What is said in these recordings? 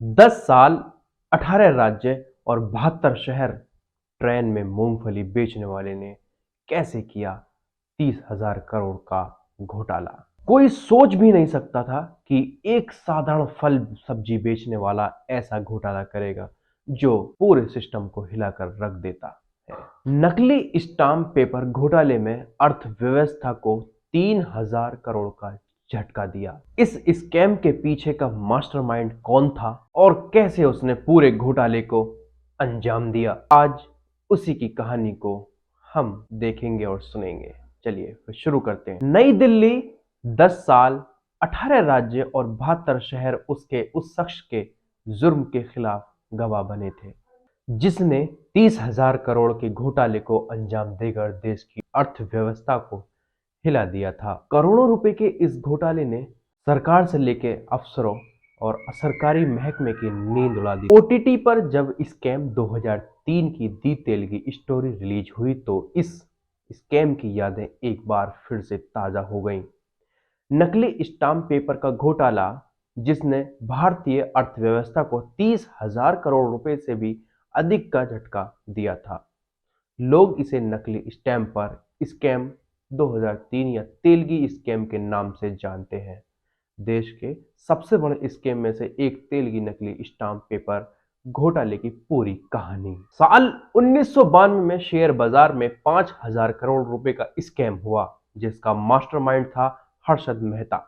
10 साल, 18 राज्य और 72 शहर ट्रेन में मूंगफली बेचने वाले ने कैसे किया 30,000 करोड़ का घोटाला। कोई सोच भी नहीं सकता था कि एक साधारण फल सब्जी बेचने वाला ऐसा घोटाला करेगा जो पूरे सिस्टम को हिलाकर रख देता है। नकली स्टाम्प पेपर घोटाले में अर्थव्यवस्था को 3,000 करोड़ का झटका दिया। इस स्कैम के पीछे का मास्टरमाइंड कौन था और कैसे उसने पूरे घोटाले को अंजाम दिया, आज उसी की कहानी को हम देखेंगे और सुनेंगे। चलिए फिर शुरू करते हैं। नई दिल्ली, 10 साल, 18 राज्य और 72 शहर उसके उस शख्स के जुर्म के खिलाफ गवाह बने थे जिसने 30,000 करोड़ के घोटाले को अंजाम देकर देश की अर्थव्यवस्था को हिला दिया था। करोड़ों रुपए के इस घोटाले ने सरकार से लेके अफसरों और सरकारी महकमे की नींद उड़ा दी। ओटीटी पर जब स्कैम 2003 की दी तेल की स्टोरी रिलीज हुई तो इस स्कैम की यादें एक बार फिर से ताजा हो गईं। नकली स्टाम्प पेपर का घोटाला जिसने भारतीय अर्थव्यवस्था को 30,000 करोड़ रुपए से भी अधिक का झटका दिया था। लोग इसे नकली स्टैम्प पर स्कैम 2003 या तेलगी स्कैम के नाम से जानते हैं। देश के सबसे बड़े स्कैम में से एक तेलगी नकली स्टाम्प पेपर घोटाले की पूरी कहानी। साल 1992 में शेयर बाजार में 5,000 करोड़ रुपए का स्कैम हुआ जिसका मास्टरमाइंड था हर्षद मेहता।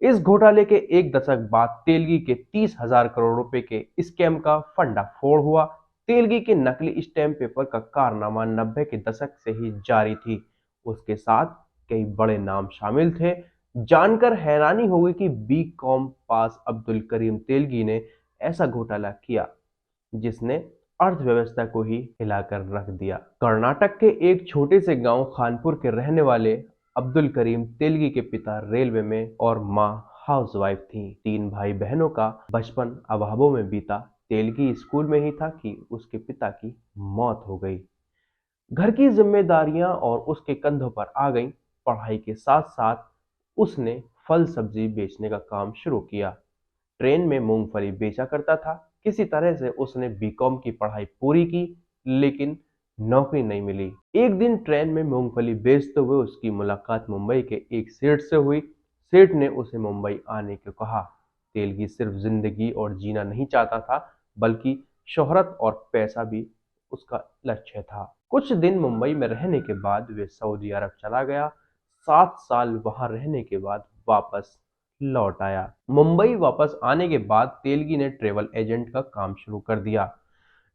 इस घोटाले के एक दशक बाद तेलगी के 30,000 करोड़ रुपए के स्कैम का फंडाफोड़ हुआ। तेलगी के नकली स्टैम्प पेपर का कारनामा 90 के दशक से ही जारी थी। उसके साथ कई बड़े नाम शामिल थे। जानकर हैरानी होगी कि बी.कॉम पास अब्दुल करीम तेलगी ने ऐसा घोटाला किया जिसने अर्थव्यवस्था को ही हिलाकर रख दिया। कर्नाटक के एक छोटे से गांव खानपुर के रहने वाले अब्दुल करीम तेलगी के पिता रेलवे में और मां हाउसवाइफ थी। 3 भाई बहनों का बचपन अभावों में बीता। तेलगी स्कूल में ही था कि उसके पिता की मौत हो गई। घर की जिम्मेदारियां और उसके कंधों पर आ गईं। पढ़ाई के साथ साथ उसने फल सब्जी बेचने का काम शुरू किया। ट्रेन में मूंगफली बेचा करता था। किसी तरह से उसने बीकॉम की पढ़ाई पूरी की लेकिन नौकरी नहीं मिली। एक दिन ट्रेन में मूंगफली बेचते हुए उसकी मुलाकात मुंबई के एक सेठ से हुई। सेठ ने उसे मुंबई आने को कहा। तेलगी सिर्फ जिंदगी और जीना नहीं चाहता था बल्कि शोहरत और पैसा भी उसका लक्ष्य था। कुछ दिन मुंबई में रहने के बाद वे सऊदी अरब चला गया। 7 साल वहां रहने के बाद वापस लौट आया। मुंबई वापस आने के बाद तेलगी ने ट्रेवल एजेंट का काम शुरू कर दिया।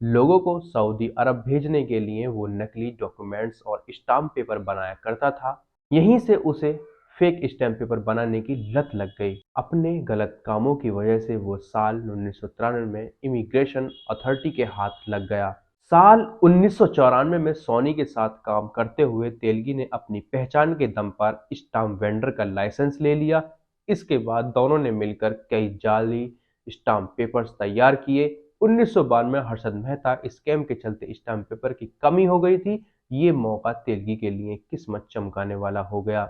लोगों को सऊदी अरब भेजने के लिए वो नकली डॉक्यूमेंट्स और स्टाम्प पेपर बनाया करता था। यहीं से उसे फेक स्टैम्प पेपर बनाने की लत लग गई। अपने गलत कामों की वजह से वो साल 1993 में इमिग्रेशन अथॉरिटी के हाथ लग गया। साल 1994 में सोनी के साथ काम करते हुए तेलगी ने अपनी पहचान के दम पर स्टाम्प वेंडर का लाइसेंस ले लिया। इसके बाद दोनों ने मिलकर कई जाली स्टाम्प पेपर्स तैयार किए। 1992 में हर्षद मेहता स्कैम के चलते स्टाम्प पेपर की कमी हो गई थी। ये मौका तेलगी के लिए किस्मत चमकाने वाला हो गया।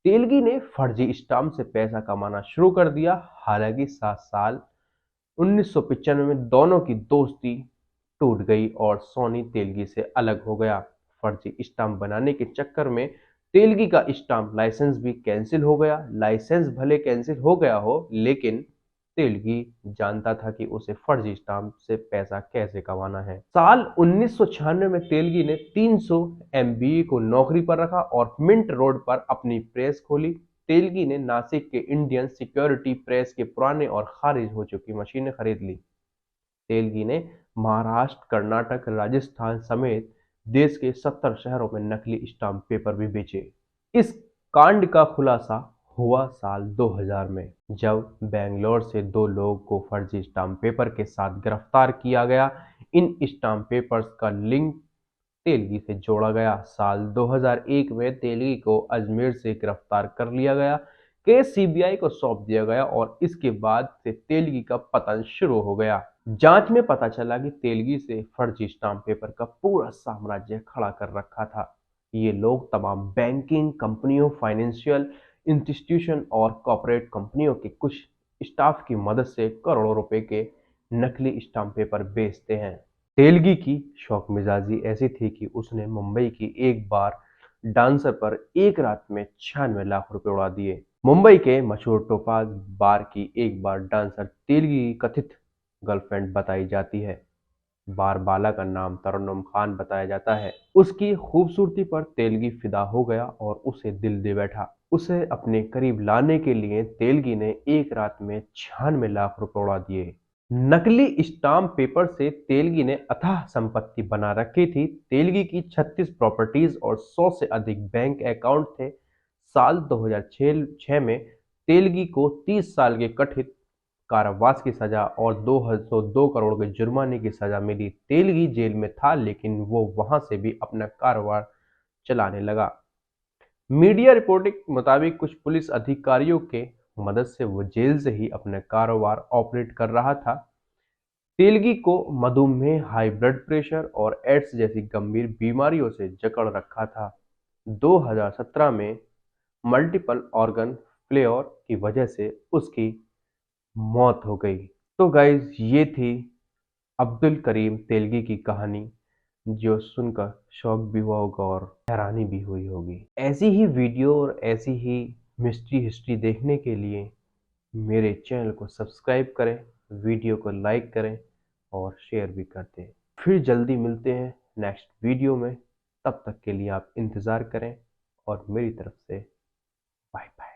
तेलगी ने फर्जी स्टाम्प से पैसा कमाना शुरू कर दिया। हालांकि 7 साल 1995 में दोनों की दोस्ती टूट गई और सोनी तेलगी से अलग हो गया। फर्जी स्टाम्प बनाने के चक्कर में तेलगी का स्टाम्प लाइसेंस भी कैंसिल हो गया। लाइसेंस भले कैंसिल हो गया हो लेकिन तेलगी जानता था कि उसे फर्जी स्टाम्प से पैसा कैसे कमाना है। साल 1996 में तेलगी ने 300 एमबीए को नौकरी पर रखा और मिंट रोड पर अपनी प्रेस खोली। तेलगी ने नासिक के इंडियन सिक्योरिटी प्रेस के पुराने और खारिज हो चुकी मशीनें खरीद ली। तेलगी ने महाराष्ट्र, कर्नाटक, राजस्थान समेत देश के 70 शहरों में नकली स्टाम्प पेपर भी बेचे। इस कांड का खुलासा हुआ साल 2000 में जब बेंगलोर से 2 लोगों को फर्जी स्टाम्प पेपर के साथ गिरफ्तार किया गया। इन स्टाम्प पेपर्स का लिंक तेलगी से जोड़ा गया। साल 2001 में तेलगी को अजमेर से गिरफ्तार कर लिया गया। केस सीबीआई को सौंप दिया गया और इसके बाद से तेलगी का पतन शुरू हो गया। जांच में पता चला कि तेलगी से फर्जी स्टाम्प पेपर का पूरा साम्राज्य खड़ा कर रखा था। ये लोग तमाम बैंकिंग कंपनियों, फाइनेंशियल इंस्टीट्यूशन और कॉर्पोरेट कंपनियों के कुछ स्टाफ की मदद से करोड़ों रुपए के नकली स्टाम्प पेपर बेचते हैं। तेलगी की शौक मिजाजी ऐसी थी कि उसने मुंबई की एक बार डांसर पर एक रात में 96 लाख रुपए उड़ा दिए। मुंबई के मशहूर टोपाज बार की एक बार डांसर तेलगी की कथित गर्लफ्रेंड बताई जाती है। बार बाला का नाम तरन्नुम खान बताया जाता है। उसकी खूबसूरती पर तेलगी फिदा हो गया और उसे दिल दे बैठा। उसे अपने करीब लाने के लिए तेलगी ने एक रात में 96 लाख रुपए उड़ा दिए। नकली स्टाम्प पेपर से तेलगी ने अथाह संपत्ति बना रखी थी। तेलगी की 36 प्रॉपर्टीज और 100 से अधिक बैंक अकाउंट थे। साल 2006 में तेलगी को 30 साल के कथित कारावास की सजा और 202 करोड़ के जुर्माने की सजा मिली। तेलगी जेल में था लेकिन वो वहां से भी अपना कारोबार चलाने लगा। मीडिया रिपोर्टिंग के मुताबिक कुछ पुलिस अधिकारियों के मदद से वो जेल से ही अपना कारोबार ऑपरेट कर रहा था। तेलगी को मधुमेह, हाई ब्लड प्रेशर और एड्स जैसी गंभीर बीमारियों से जकड़ रखा था। 2017 में मल्टीपल ऑर्गन फेलियर की वजह से उसकी मौत हो गई। तो गाइज ये थी अब्दुल करीम तेलगी की कहानी, जो सुनकर शौक भी हुआ होगा और हैरानी भी हुई होगी। ऐसी ही वीडियो और ऐसी ही मिस्ट्री हिस्ट्री देखने के लिए मेरे चैनल को सब्सक्राइब करें, वीडियो को लाइक करें और शेयर भी कर दें। फिर जल्दी मिलते हैं नेक्स्ट वीडियो में। तब तक के लिए आप इंतज़ार करें और मेरी तरफ से बाय बाय।